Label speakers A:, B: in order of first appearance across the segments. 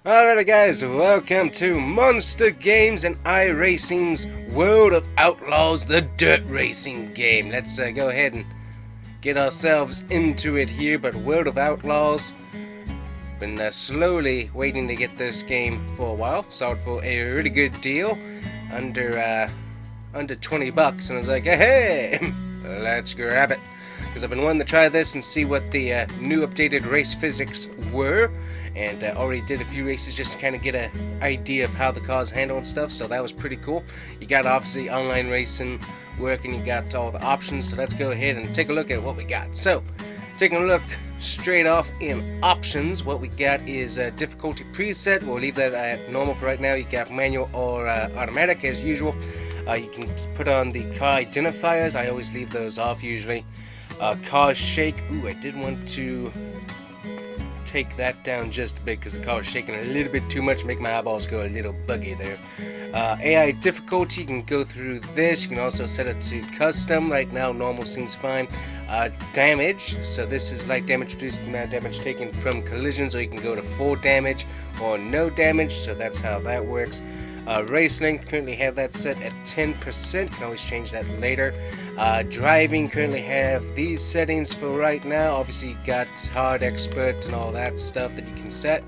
A: Alright guys, welcome to Monster Games and iRacing's World of Outlaws, the dirt racing game. Let's go ahead and get ourselves into it here, but World of Outlaws, been slowly waiting to get this game for a while. Saw it for a really good deal, under 20 bucks, and I was like, hey, let's grab it. Because I've been wanting to try this and see what the new updated race physics were, and already did a few races just to kind of get an idea of how the cars handle and stuff, so that was pretty cool. You got obviously online racing working, you got all the options, so let's go ahead and take a look at what we got. So, taking a look straight off in options, what we got is difficulty preset. We'll leave that at normal for right now. You got manual or automatic as usual. You can put on the car identifiers. I always leave those off usually. Car shake. Ooh, I did want to take that down just a bit because the car was shaking a little bit too much, make my eyeballs go a little buggy there. AI difficulty, you can go through this. You can also set it to custom. Right now normal seems fine. Damage, so this is light damage, reduced the amount of damage taken from collisions, or you can go to full damage or no damage, so that's how that works. Race length, currently have that set at 10%, can always change that later. Driving, currently have these settings for right now. Obviously you got hard, expert, and all that stuff that you can set.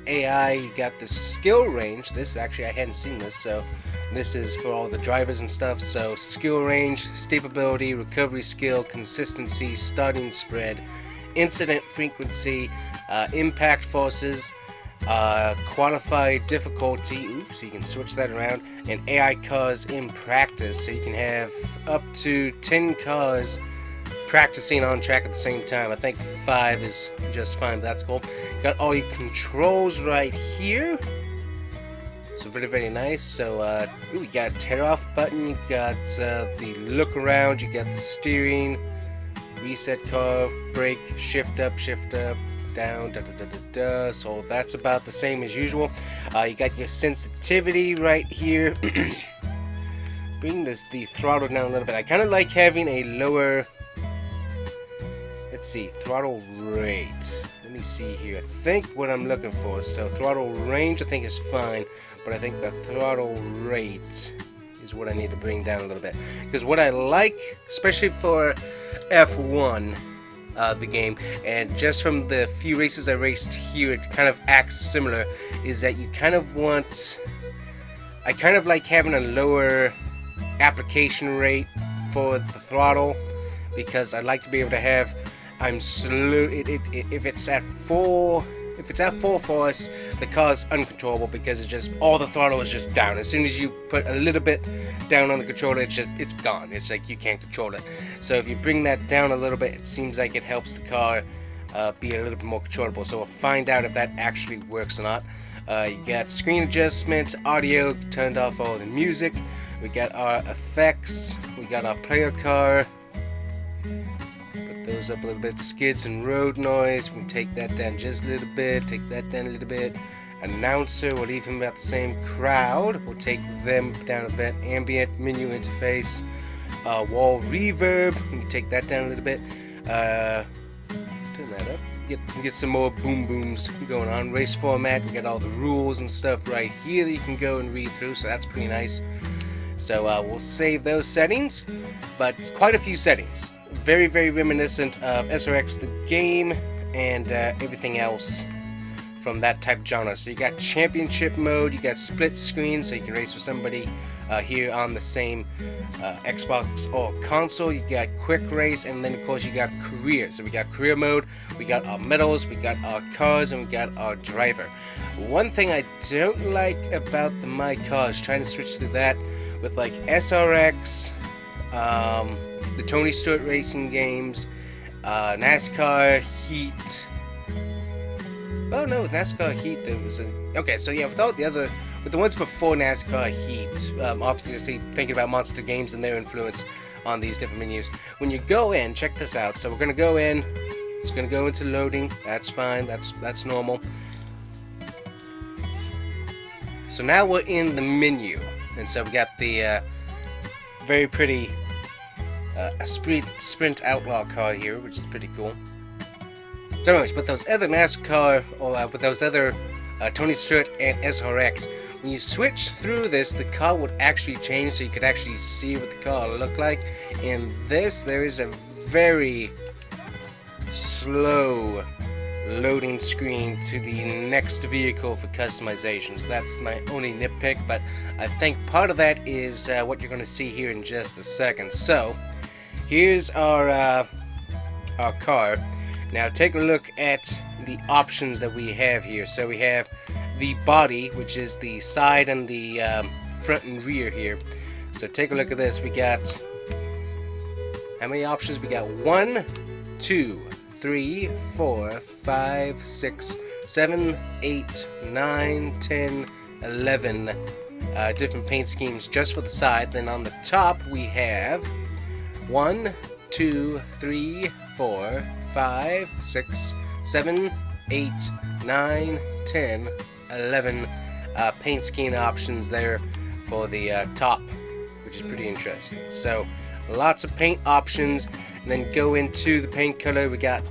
A: AI, you got the skill range. This actually, I hadn't seen this, so this is for all the drivers and stuff. So skill range, stability, recovery skill, consistency, starting spread, incident frequency, impact forces, qualified difficulty, so you can switch that around, and AI cars in practice, so you can have up to 10 cars practicing on track at the same time. I think 5 is just fine, but that's cool. Got all your controls right here, so very, very nice. So you got a tear off button, you got the look around, you got the steering, reset car, brake, shift up, down, so that's about the same as usual. You got your sensitivity right here. Bring the throttle down a little bit. I kind of like having a lower, let's see, throttle rate. Let me see here. I think what I'm looking for, so throttle range I think is fine, but I think the throttle rate is what I need to bring down a little bit, because what I like, especially for F1, the game, and just from the few races I raced here, it kind of acts similar, is that you kind of want, I kind of like having a lower application rate for the throttle, because I like to be able to have, I'm slow, if it's at full force, the car's uncontrollable, because it's just, all the throttle is just down. As soon as you put a little bit down on the controller, it's gone. It's like you can't control it. So if you bring that down a little bit, it seems like it helps the car be a little bit more controllable. So we'll find out if that actually works or not. You got screen adjustments, audio, turned off all the music. We got our effects, we got our player car. Those up a little bit. Skids and road noise, we can take that down just a little bit, take that down a little bit. Announcer, we'll leave him about the same. Crowd, we'll take them down a bit. Ambient menu interface, wall reverb, we can take that down a little bit. Turn that up, get some more boom booms going on. Race format, we got all the rules and stuff right here that you can go and read through, so that's pretty nice. So we'll save those settings, but quite a few settings. Very, very reminiscent of SRX the game and everything else from that type of genre. So you got championship mode, you got split screen, so you can race with somebody here on the same Xbox or console. You got quick race, and then of course you got career. So we got career mode, we got our medals, we got our cars, and we got our driver. One thing I don't like about the My Cars, trying to switch to that with like SRX, the Tony Stewart racing games, NASCAR Heat. Oh no, with NASCAR Heat there was a, okay, so yeah, with all the other, with the ones before NASCAR Heat, obviously thinking about Monster Games and their influence on these different menus. When you go in, check this out. So we're gonna go in. It's gonna go into loading. That's fine. That's normal. So now we're in the menu, and so we got the very pretty Sprint Outlaw car here, which is pretty cool. So anyways, with those other NASCAR, or with those other Tony Stewart, and SRX. When you switch through this, the car would actually change, so you could actually see what the car will look like. In this, there is a very slow loading screen to the next vehicle for customization. So that's my only nitpick, but I think part of that is what you're going to see here in just a second. So here's our car. Now take a look at the options that we have here. So we have the body, which is the side and the front and rear here. So take a look at this. We got, how many options? We got 1, 2, 3, 4, 5, 6, 7, 8, 9, 10, 11 different paint schemes just for the side. Then on the top we have 1, 2, 3, 4, 5, 6, 7, 8, 9, 10, 11 paint scheme options there for the top, which is pretty interesting. So lots of paint options, and then go into the paint color. We got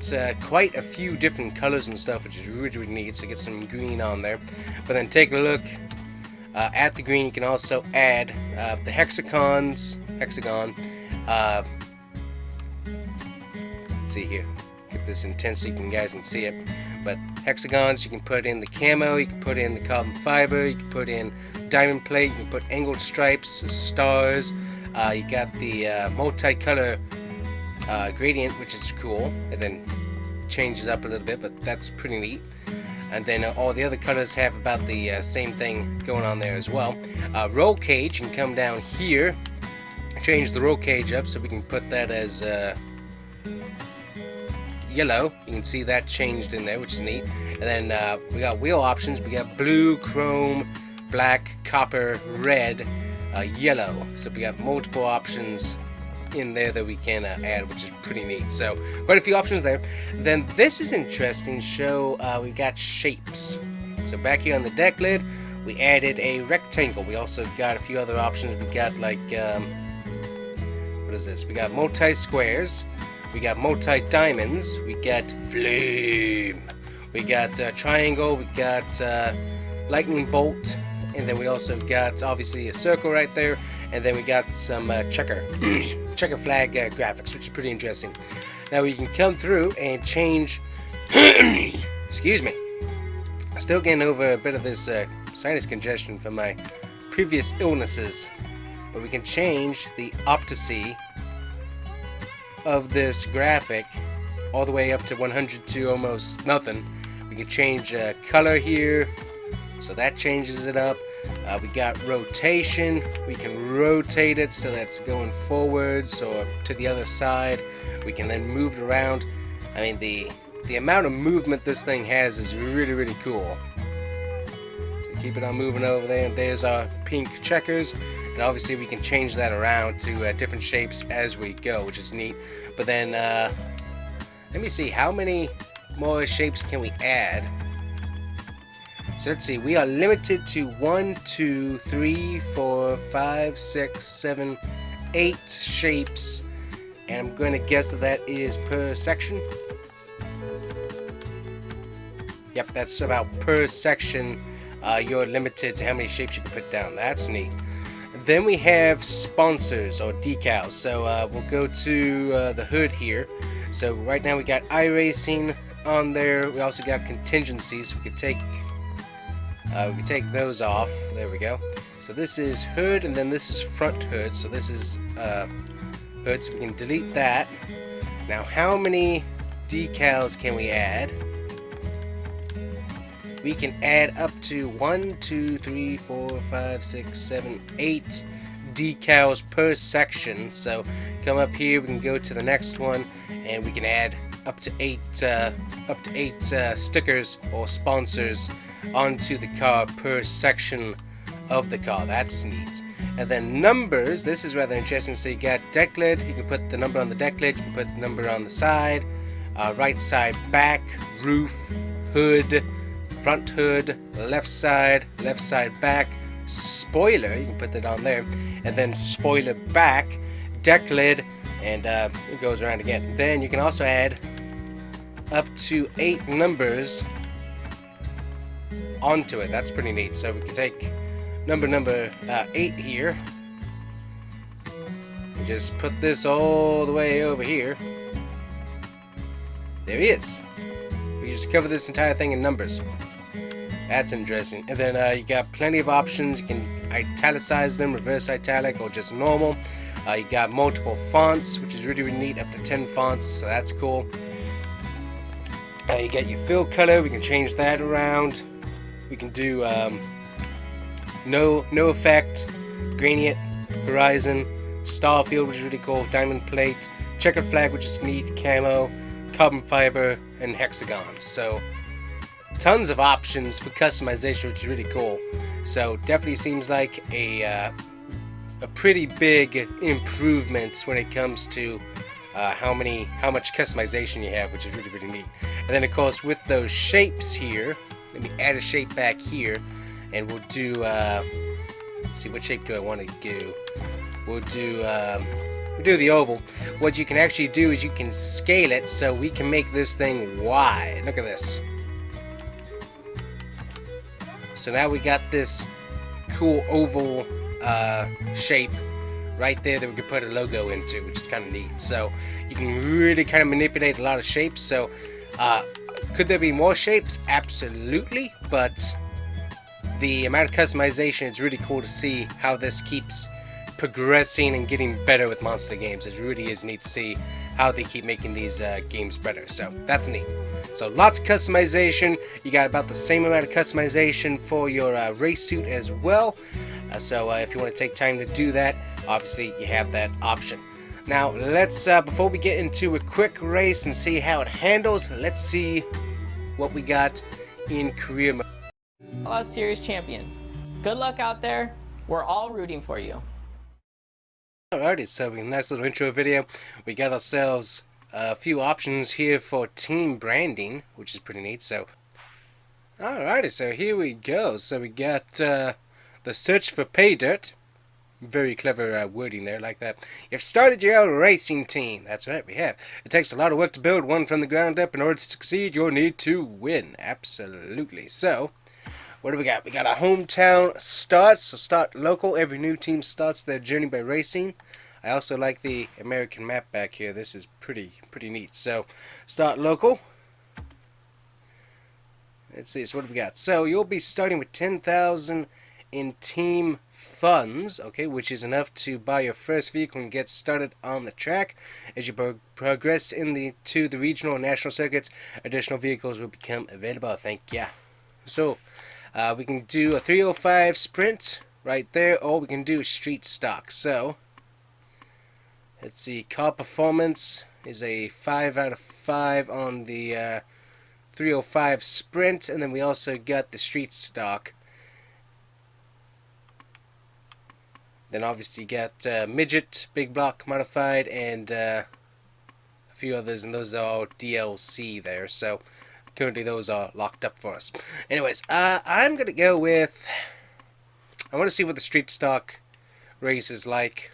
A: quite a few different colors and stuff, which is really, really neat. So get some green on there, but then take a look at the green. You can also add the hexagon. Let's see here. Get this intense so you guys can see it. But hexagons, you can put in the camo, you can put in the carbon fiber, you can put in diamond plate, you can put angled stripes, stars. You got the multicolor gradient, which is cool, and then changes up a little bit, but that's pretty neat. And then all the other colors have about the same thing going on there as well. Roll cage, you can come down here, change the roll cage up so we can put that as yellow. You can see that changed in there, which is neat. And then we got wheel options. We got blue, chrome, black, copper, red, yellow. So we got multiple options in there that we can add, which is pretty neat. So quite a few options there. Then this is interesting. We got shapes. So back here on the deck lid, we added a rectangle. We also got a few other options. We got like what is this? We got multi squares. We got multi-diamonds, we got flame, we got triangle, we got lightning bolt, and then we also got obviously a circle right there, and then we got some checker flag graphics, which is pretty interesting. Now we can come through and change, excuse me, I'm still getting over a bit of this sinus congestion from my previous illnesses, but we can change the opacity of this graphic all the way up to 100 to almost nothing. We can change color here, so that changes it up. We got rotation. We can rotate it so that's going forwards or to the other side. We can then move it around. I mean, the amount of movement this thing has is really, really cool. So keep it on moving over there, and there's our pink checkers. And obviously we can change that around to different shapes as we go, which is neat. But then, let me see, how many more shapes can we add? So let's see, we are limited to 1, 2, 3, 4, 5, 6, 7, 8 shapes. And I'm going to guess that is per section. Yep, that's about per section. You're limited to how many shapes you can put down. That's neat. Then we have sponsors or decals. So we'll go to the hood here. So right now we got iRacing on there. We also got contingencies. We could take those off. There we go. So this is hood, and then this is front hood. So this is hood. So we can delete that. Now, how many decals can we add? We can add up to 1, 2, 3, 4, 5, 6, 7, 8 decals per section. So come up here, we can go to the next one, and we can add up to 8 stickers or sponsors onto the car per section of the car. That's neat. And then numbers, this is rather interesting. So you got deck lid, you can put the number on the deck lid, you can put the number on the side, right side back, roof, hood, front hood, left side back, spoiler, you can put that on there, and then spoiler back, deck lid, and it goes around again. Then you can also add up to 8 numbers onto it. That's pretty neat. So we can take number 8 here. And just put this all the way over here. There he is. We just cover this entire thing in numbers. That's interesting. And then you got plenty of options. You can italicize them, reverse italic, or just normal. You got multiple fonts, which is really, really neat, up to 10 fonts, so that's cool. You get your fill color. We can change that around. We can do no effect, gradient, horizon, star field, which is really cool, diamond plate, checkered flag, which is neat, camo, carbon fiber, and hexagons. So tons of options for customization, which is really cool. So definitely seems like a pretty big improvement when it comes to how much customization you have, which is really, really neat. And then of course with those shapes here, let me add a shape back here, and we'll do let's see, what shape do I want to do? We'll do the oval. What you can actually do is you can scale it so we can make this thing wide. Look at this. So now we got this cool oval shape right there that we can put a logo into, which is kind of neat. So you can really kind of manipulate a lot of shapes. So could there be more shapes? Absolutely, but the amount of customization, it's really cool to see how this keeps progressing and getting better with Monster Games. It really is neat to see how they keep making these games better. So that's neat. So lots of customization. You got about the same amount of customization for your race suit as well. So if you want to take time to do that, obviously you have that option. Now let's, before we get into a quick race and see how it handles, let's see what we got in career mode.
B: Outlaws Series champion. Good luck out there. We're all rooting for you.
A: Alrighty, so a nice little intro video. We got ourselves a few options here for team branding, which is pretty neat. So, alrighty, so here we go. So we got the search for pay dirt. Very clever wording there, like that. You've started your own racing team. That's right, we have. It takes a lot of work to build one from the ground up. In order to succeed, you'll need to win. Absolutely. So, what do we got? We got a hometown start. So start local. Every new team starts their journey by racing. I also like the American map back here. This is pretty neat. So start local. Let's see. So what do we got? So you'll be starting with 10,000 in team funds, okay, which is enough to buy your first vehicle and get started on the track. As you progress to the regional and national circuits, additional vehicles will become available. Thank ya. So we can do a 305 sprint right there, or we can do street stock. So let's see, car performance is a 5 out of 5 on the 305 sprint, and then we also got the street stock. Then obviously you got midget, big block, modified, and a few others, and those are all DLC there. So currently those are locked up for us. Anyways, I'm going to go with, I want to see what the street stock race is like.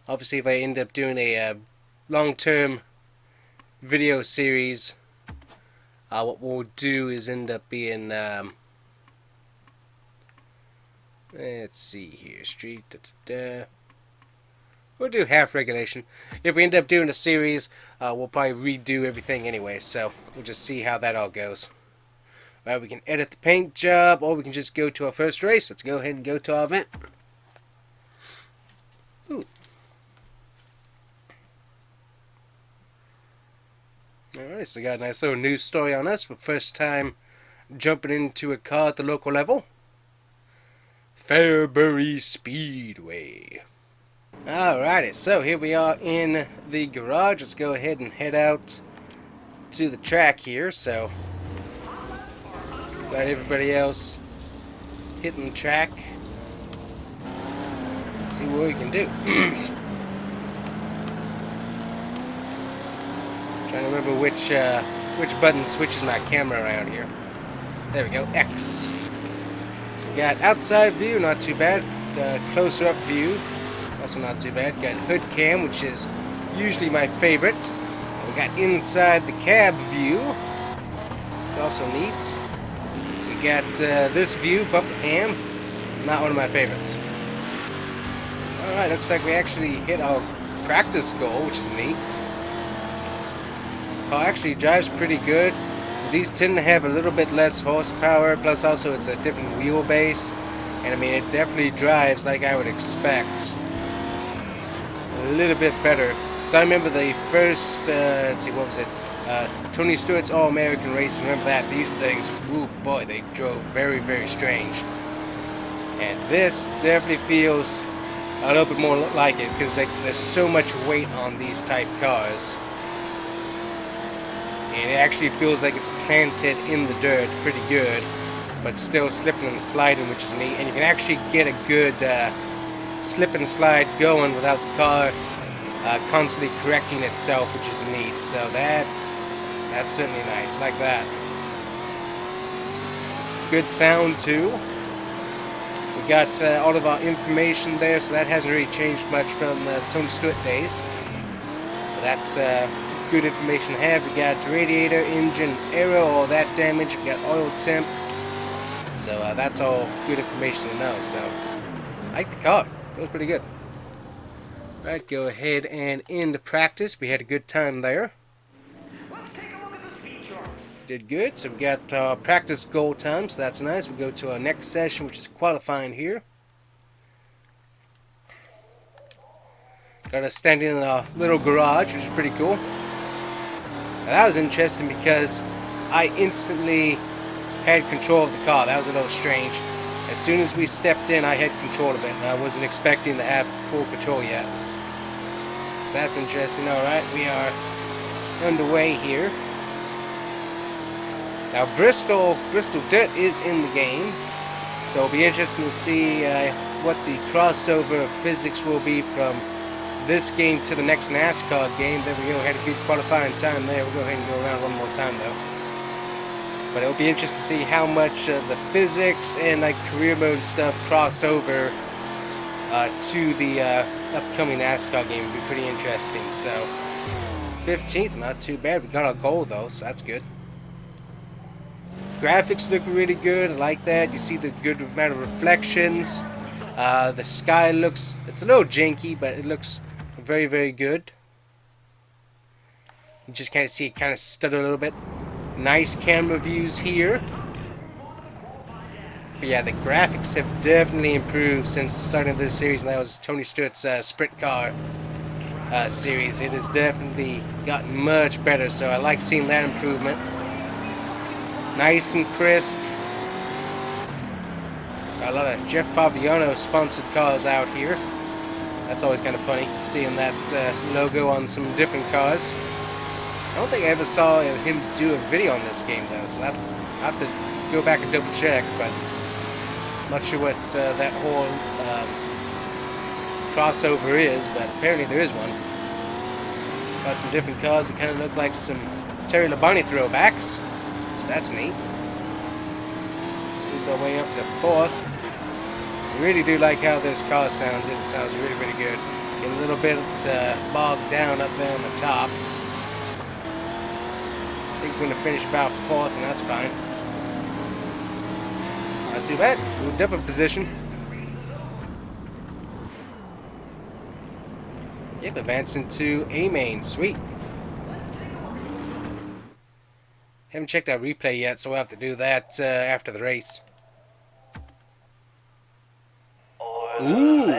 A: Obviously if I end up doing a long-term video series, what we'll do is end up being, let's see here, street, we'll do half regulation. If we end up doing a series, we'll probably redo everything anyway, so we'll just see how that all goes. Right, we can edit the paint job, or we can just go to our first race. Let's go ahead and go to our event. Ooh. Alright, so we got a nice little news story on us, but first time jumping into a car at the local level. Fairbury Speedway. Alrighty, so here we are in the garage. Let's go ahead and head out to the track here. So, got everybody else hitting the track. See what we can do. Trying to remember which button switches my camera around here. There we go, X. So we got outside view, not too bad. Closer up view, also not too bad. Got hood cam, which is usually my favorite. We got inside the cab view, which is also neat. We got this view, bumper cam. Not one of my favorites. Alright, looks like we actually hit our practice goal, which is neat. Car actually drives pretty good. These tend to have a little bit less horsepower, plus also it's a different wheelbase. And I mean, it definitely drives like I would expect. A little bit better. So I remember the first, let's see, what was it? Tony Stewart's All-American Racing. Remember that? These things, ooh boy, they drove very, very strange. And this definitely feels a little bit more like it, because like, there's so much weight on these type cars. And it actually feels like it's planted in the dirt pretty good, but still slipping and sliding, which is neat. And you can actually get a good slip and slide going without the car constantly correcting itself, which is neat. So that's certainly nice, like that. Good sound too. We got all of our information there, so that hasn't really changed much from Tony Stewart days. But that's good information to have. We got radiator, engine, aero, all that damage. We got oil temp. So that's all good information to know. So I like the car. Feels pretty good. Alright, go ahead and end practice. We had a good time there.
C: Let's take a look at the speed charts.
A: Did good. So we got practice goal time, so that's nice. We go to our next session, which is qualifying here. Got us standing in a little garage, which is pretty cool. Now, that was interesting because I instantly had control of the car. That was a little strange. As soon as we stepped in, I had control of it, and I wasn't expecting to have full control yet. So that's interesting. Alright, we are underway here. Now Bristol Dirt is in the game, so it'll be interesting to see what the crossover physics will be from this game to the next NASCAR game. There we go, had a good qualifying time there. We'll go ahead and go around one more time though. But it'll be interesting to see how much the physics and like career mode stuff cross over to the upcoming NASCAR game. It'll be pretty interesting. So 15th, not too bad. We got our goal though, so that's good. Graphics look really good. I like that. You see the good amount of reflections. The sky looks, it's a little janky, but it looks very, very good. You just kind of see it kind of stutter a little bit. Nice camera views here. But yeah, the graphics have definitely improved since the start of this series, and that was Tony Stewart's sprint car series. It has definitely gotten much better, so I like seeing that improvement. Nice and crisp. Got a lot of Jeff Favignano sponsored cars out here. That's always kind of funny, seeing that logo on some different cars. I don't think I ever saw him do a video on this game though, so I'll have to go back and double check, but I'm not sure what that whole crossover is, but apparently there is one. Got some different cars that kind of look like some Terry Labonte throwbacks, so that's neat. Moved our way up to 4th. I really do like how this car sounds. It sounds really, really good. Get a little bit bogged down up there on the top. I think we're going to finish about 4th, and that's fine. Not too bad. Moved up a position. Yep, advancing to A main. Sweet. Haven't checked our replay yet, so we'll have to do that after the race. Ooh!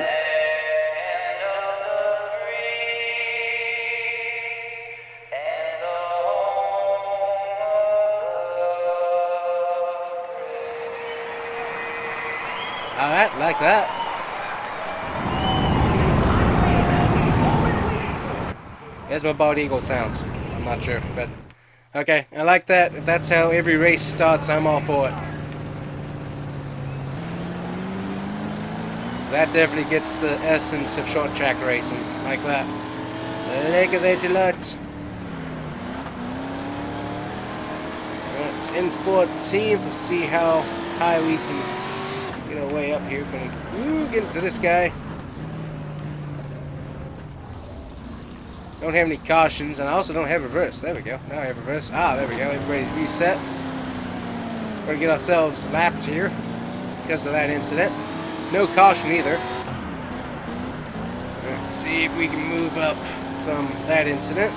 A: Alright, like that. There's my bald eagle sounds. I'm not sure, but okay, I like that. If that's how every race starts, I'm all for it. That definitely gets the essence of short track racing, like that. Look at that lot. In 14th, we'll see how high we can get our way up here. Gonna get into this guy. Don't have any cautions, and I also don't have reverse. There we go. Now I have reverse. Ah, there we go. Everybody's reset. Gonna get ourselves lapped here because of that incident. No caution either. Let's see if we can move up from that incident.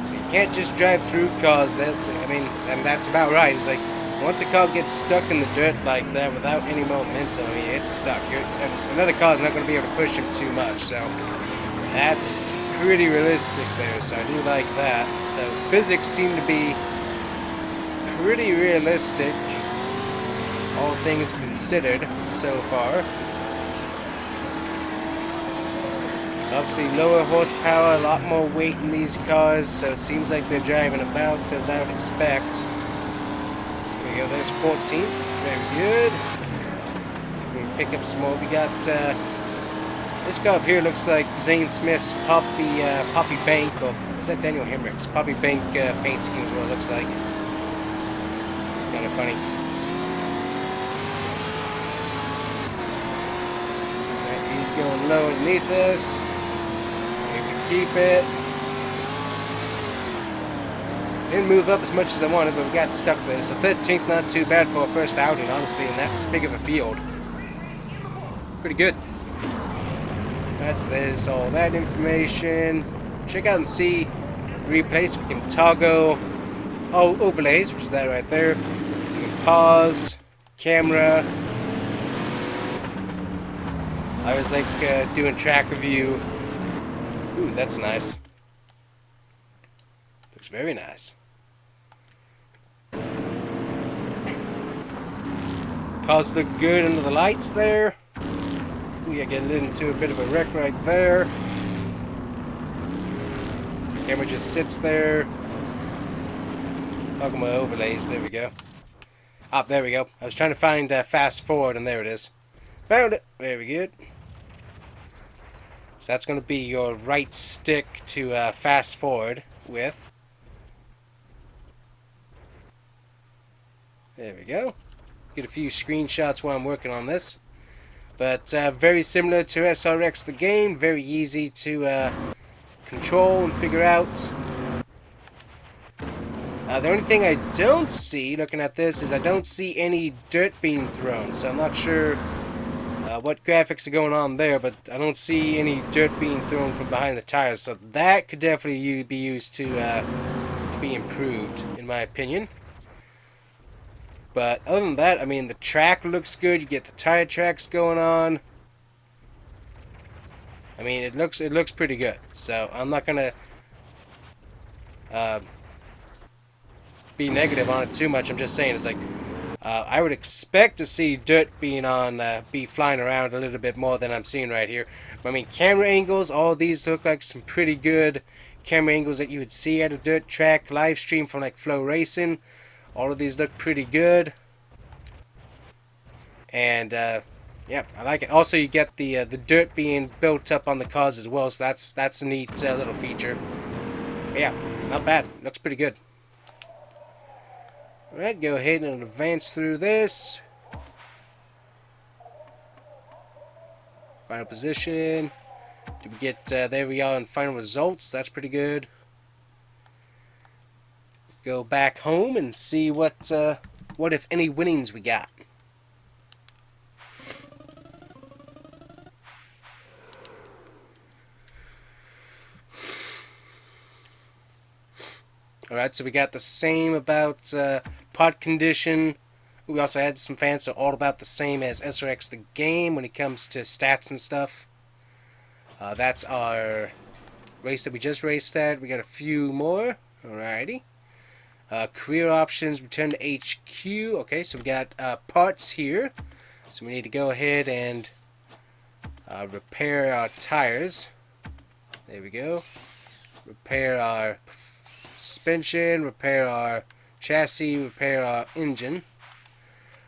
A: So you can't just drive through cars. That, I mean, and that's about right. It's like once a car gets stuck in the dirt like that without any momentum, I mean, it's stuck. Another car's not going to be able to push him too much. So that's pretty realistic there. So I do like that. So physics seem to be pretty realistic, all things considered so far. So obviously lower horsepower, a lot more weight in these cars, so it seems like they're driving about as I would expect. There we go, there's 14th, very good. We can pick up some more. We got, this car up here looks like Zane Smith's Poppy Bank, or is that Daniel Hemrick's? Poppy Bank paint scheme is what it looks like. Kind of funny. Right, he's going low underneath us. Keep it. Didn't move up as much as I wanted, but we got stuck there. So 13th, not too bad for a first outing, honestly, in that big of a field. Pretty good. There's all that information. Check out and see replays. We can toggle overlays, which is that right there. We can pause, camera. I was like doing track review. Ooh, that's nice. Looks very nice. Cars look good under the lights there. Ooh, yeah, getting into a bit of a wreck right there. Camera just sits there. Talking about overlays, there we go. Ah, there we go. I was trying to find fast forward, and there it is. Found it. Very good. So that's going to be your right stick to fast forward with. There we go. Get a few screenshots while I'm working on this. But very similar to SRX the game. Very easy to control and figure out. The only thing I don't see looking at this is I don't see any dirt being thrown. So I'm not sure what graphics are going on there, but I don't see any dirt being thrown from behind the tires, so that could definitely be used to be improved, in my opinion. But other than that, I mean, the track looks good. You get the tire tracks going on. I mean, it looks pretty good. So I'm not gonna be negative on it too much. I'm just saying it's like. I would expect to see dirt being be flying around a little bit more than I'm seeing right here. But, I mean, camera angles, all of these look like some pretty good camera angles that you would see at a dirt track. Live stream from like Flow Racing. All of these look pretty good. And, yeah, I like it. Also, you get the dirt being built up on the cars as well, so that's a neat little feature. But yeah, not bad. Looks pretty good. Alright, go ahead and advance through this. Final position. Did we get, there we are in final results. That's pretty good. Go back home and see what if any winnings we got. Alright, so we got the same about pod condition. We also had some fans that are all about the same as SRX the game when it comes to stats and stuff. That's our race that we just raced at. We got a few more. Alrighty. Career options, return to HQ. Okay, so we got parts here. So we need to go ahead and repair our tires. There we go. Repair our suspension, repair our chassis, repair our engine.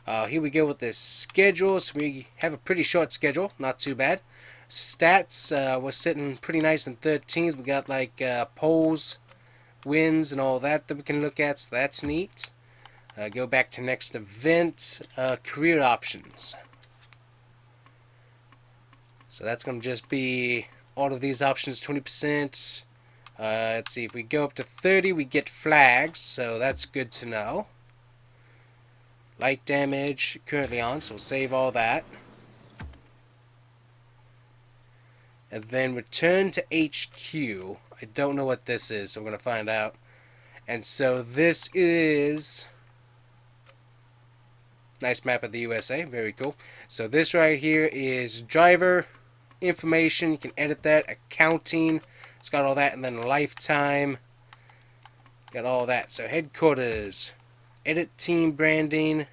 A: Here we go with this schedule. So we have a pretty short schedule, not too bad. Stats, we're sitting pretty nice in 13th. We got like poles, wins, and all that we can look at, so that's neat. Go back to next event, career options. So that's going to just be all of these options, 20%. Let's see, if we go up to 30, we get flags, so that's good to know. Light damage currently on, so we'll save all that. And then return to HQ. I don't know what this is, so we're going to find out. And so this is... Nice map of the USA, very cool. So this right here is driver information, you can edit that, accounting, it's got all that, and then lifetime, got all that. So headquarters, edit team branding,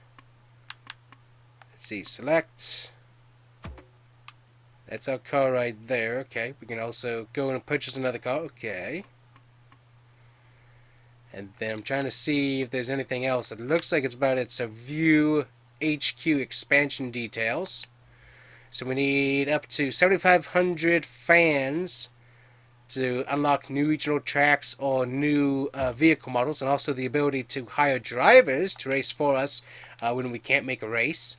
A: let's see, select, that's our car right there, okay. We can also go and purchase another car, okay. And then I'm trying to see if there's anything else. It looks like it's about it, so view HQ expansion details. So we need up to 7,500 fans to unlock new regional tracks or new vehicle models, and also the ability to hire drivers to race for us when we can't make a race.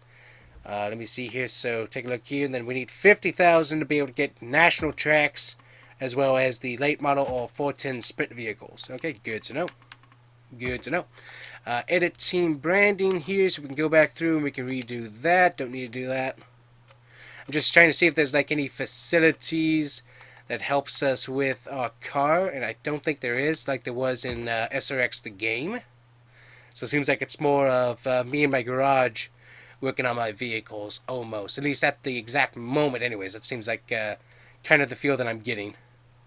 A: Let me see here. So take a look here, and then we need 50,000 to be able to get national tracks, as well as the late model or 410 sprint vehicles. Okay, good to know. Good to know. Edit team branding here, so we can go back through and we can redo that. Don't need to do that. I'm just trying to see if there's like any facilities that helps us with our car, and I don't think there is, like there was in SRX the game. So it seems like it's more of me in my garage working on my vehicles, almost. At least at the exact moment anyways. That seems like kind of the feel that I'm getting.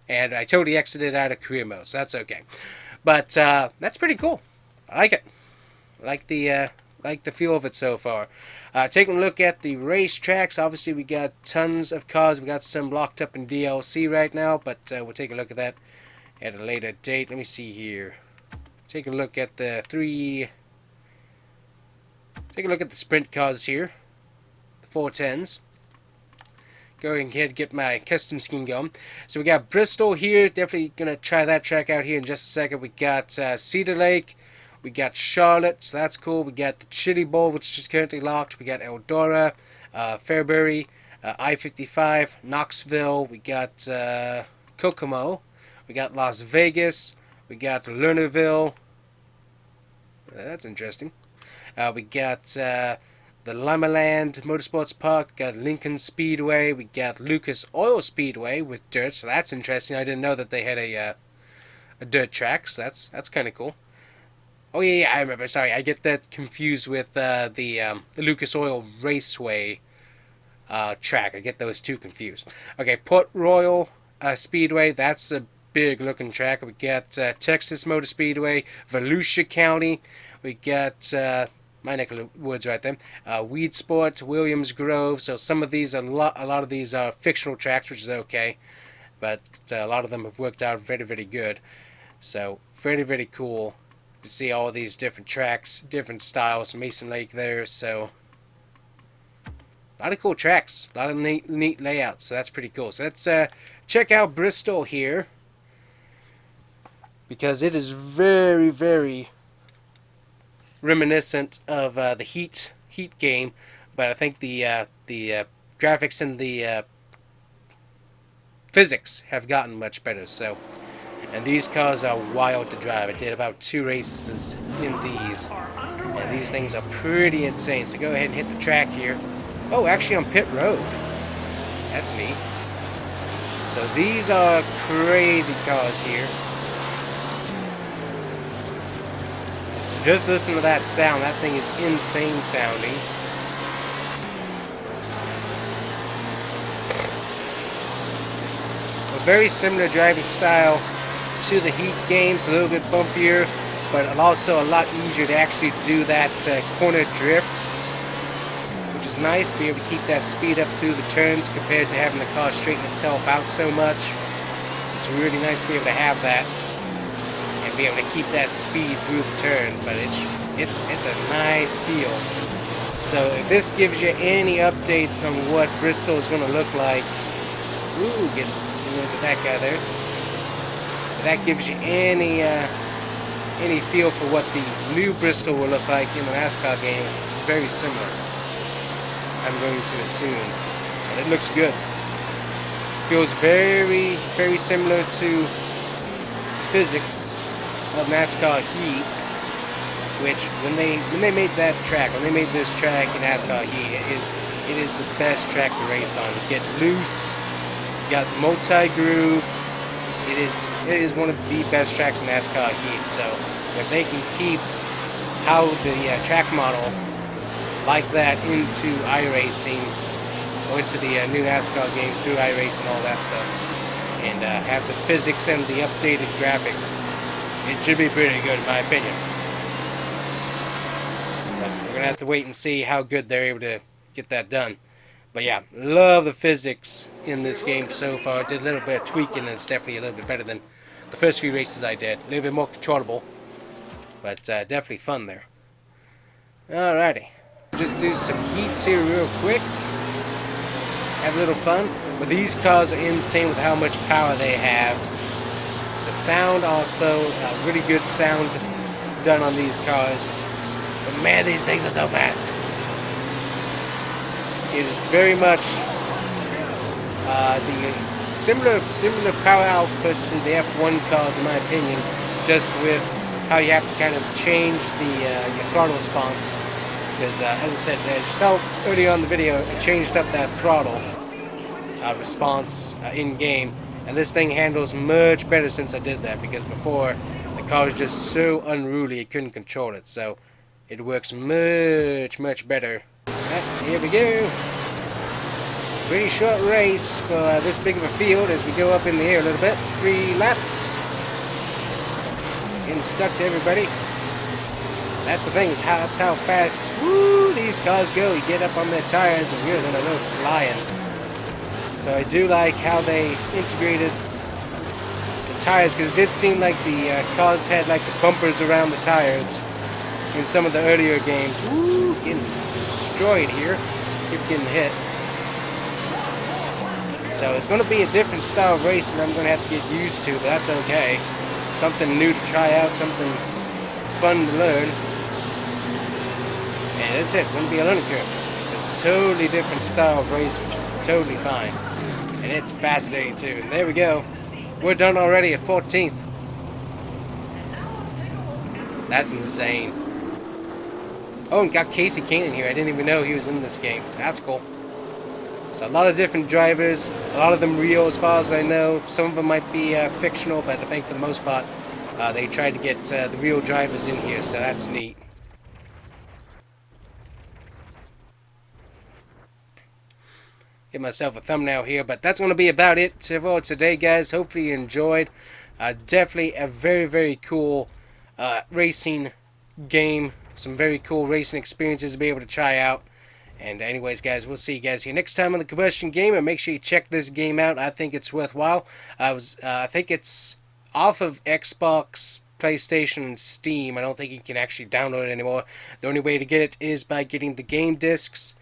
A: And I totally exited out of career mode, so that's okay. But that's pretty cool. I like it. I like the feel of it so far. Taking a look at the racetracks, obviously we got tons of cars. We got some locked up in DLC right now, but we'll take a look at that at a later date. Let me see here. Take a look at the Take a look at the sprint cars here, the 410s. Go ahead and get my custom scheme going. So we got Bristol here. Definitely gonna try that track out here in just a second. We got Cedar Lake. We got Charlotte, so that's cool. We got the Chili Bowl, which is currently locked. We got Eldora, Fairbury, I-55, Knoxville. We got Kokomo. We got Las Vegas. We got Lernerville. That's interesting. We got the Limaland Motorsports Park. Got Lincoln Speedway. We got Lucas Oil Speedway with dirt, so that's interesting. I didn't know that they had a dirt track, so that's kind of cool. Oh yeah, I remember. Sorry, I get that confused with the Lucas Oil Raceway track. I get those two confused. Okay, Port Royal Speedway. That's a big looking track. We got Texas Motor Speedway, Volusia County. We got my neck of the woods right there. Weed Sport, Williams Grove. So some of these, a lot of these are fictional tracks, which is okay, but a lot of them have worked out very, very good. So very, very cool. You see all these different tracks, different styles. Mason Lake there, so a lot of cool tracks, a lot of neat layouts. So that's pretty cool. So let's check out Bristol here, because it is very, very reminiscent of the Heat game, but I think the graphics and the physics have gotten much better. So. And these cars are wild to drive. I did about 2 races in these. And these things are pretty insane. So go ahead and hit the track here. Oh, actually on pit road. That's neat. So these are crazy cars here. So just listen to that sound. That thing is insane sounding. A very similar driving style to the Heat games, a little bit bumpier, but also a lot easier to actually do that corner drift, which is nice. Be able to keep that speed up through the turns compared to having the car straighten itself out so much. It's really nice to be able to have that and be able to keep that speed through the turns, but it's a nice feel. So if this gives you any updates on what Bristol is going to look like, ooh, get with that guy there. That gives you any feel for what the new Bristol will look like in the NASCAR game. It's very similar, I'm going to assume, but it looks good. Feels very, very similar to physics of NASCAR Heat, which when they made that track, when they made this track in NASCAR Heat, it is the best track to race on. You get loose, you got multi-groove. It is one of the best tracks in NASCAR Heat. So if they can keep how the track model like that into iRacing, or into the new NASCAR game through iRacing, all that stuff, and have the physics and the updated graphics, it should be pretty good in my opinion. But we're gonna have to wait and see how good they're able to get that done. But yeah, love the physics in this game so far. Did a little bit of tweaking, and it's definitely a little bit better than the first few races I did. A little bit more controllable, but definitely fun there. Alrighty, just do some heats here real quick. Have a little fun. But these cars are insane with how much power they have. The sound also, really good sound done on these cars. But man, these things are so fast. It is very much the similar power output to the F1 cars, in my opinion, just with how you have to kind of change your throttle response. Because as I said, as you saw earlier on the video, I changed up that throttle response in game, and this thing handles much better since I did that. Because before, the car was just so unruly, I couldn't control it. So it works much better. Alright, here we go. Pretty short race for this big of a field as we go up in the air a little bit. 3 laps. Getting stuck to everybody. That's the thing, is that's how fast these cars go. You get up on their tires and you're gonna go flying. So I do like how they integrated the tires, because it did seem like the cars had like the bumpers around the tires in some of the earlier games. Woo, getting destroyed here. Keep getting hit. So it's going to be a different style of racing I'm going to have to get used to, but that's okay. Something new to try out, something fun to learn. And that's it, it's going to be a learning curve. It's a totally different style of racing, which is totally fine. And it's fascinating too. And there we go. We're done already at 14th. That's insane. Oh, and got Casey Kane in here. I didn't even know he was in this game. That's cool. So a lot of different drivers. A lot of them real as far as I know. Some of them might be fictional, but I think for the most part they tried to get the real drivers in here. So that's neat. Give myself a thumbnail here, but that's going to be about it for today, guys. Hopefully you enjoyed. Definitely a very cool racing game. Some very cool racing experiences to be able to try out. And anyways, guys, we'll see you guys here next time on the Combustion Gamer. Make sure you check this game out. I think it's worthwhile. I think it's off of Xbox, PlayStation, and Steam. I don't think you can actually download it anymore. The only way to get it is by getting the game discs.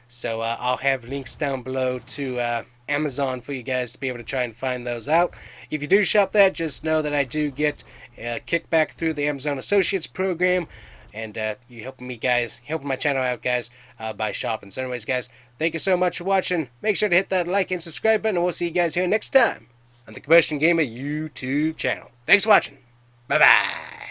A: So I'll have links down below to Amazon for you guys to be able to try and find those out. If you do shop that, just know that I do get a kickback through the Amazon Associates program. And you helping me, guys, helping my channel out, guys, by shopping. So anyways, guys, thank you so much for watching. Make sure to hit that like and subscribe button, and we'll see you guys here next time on the Combustion Gamer YouTube channel. Thanks for watching. Bye-bye.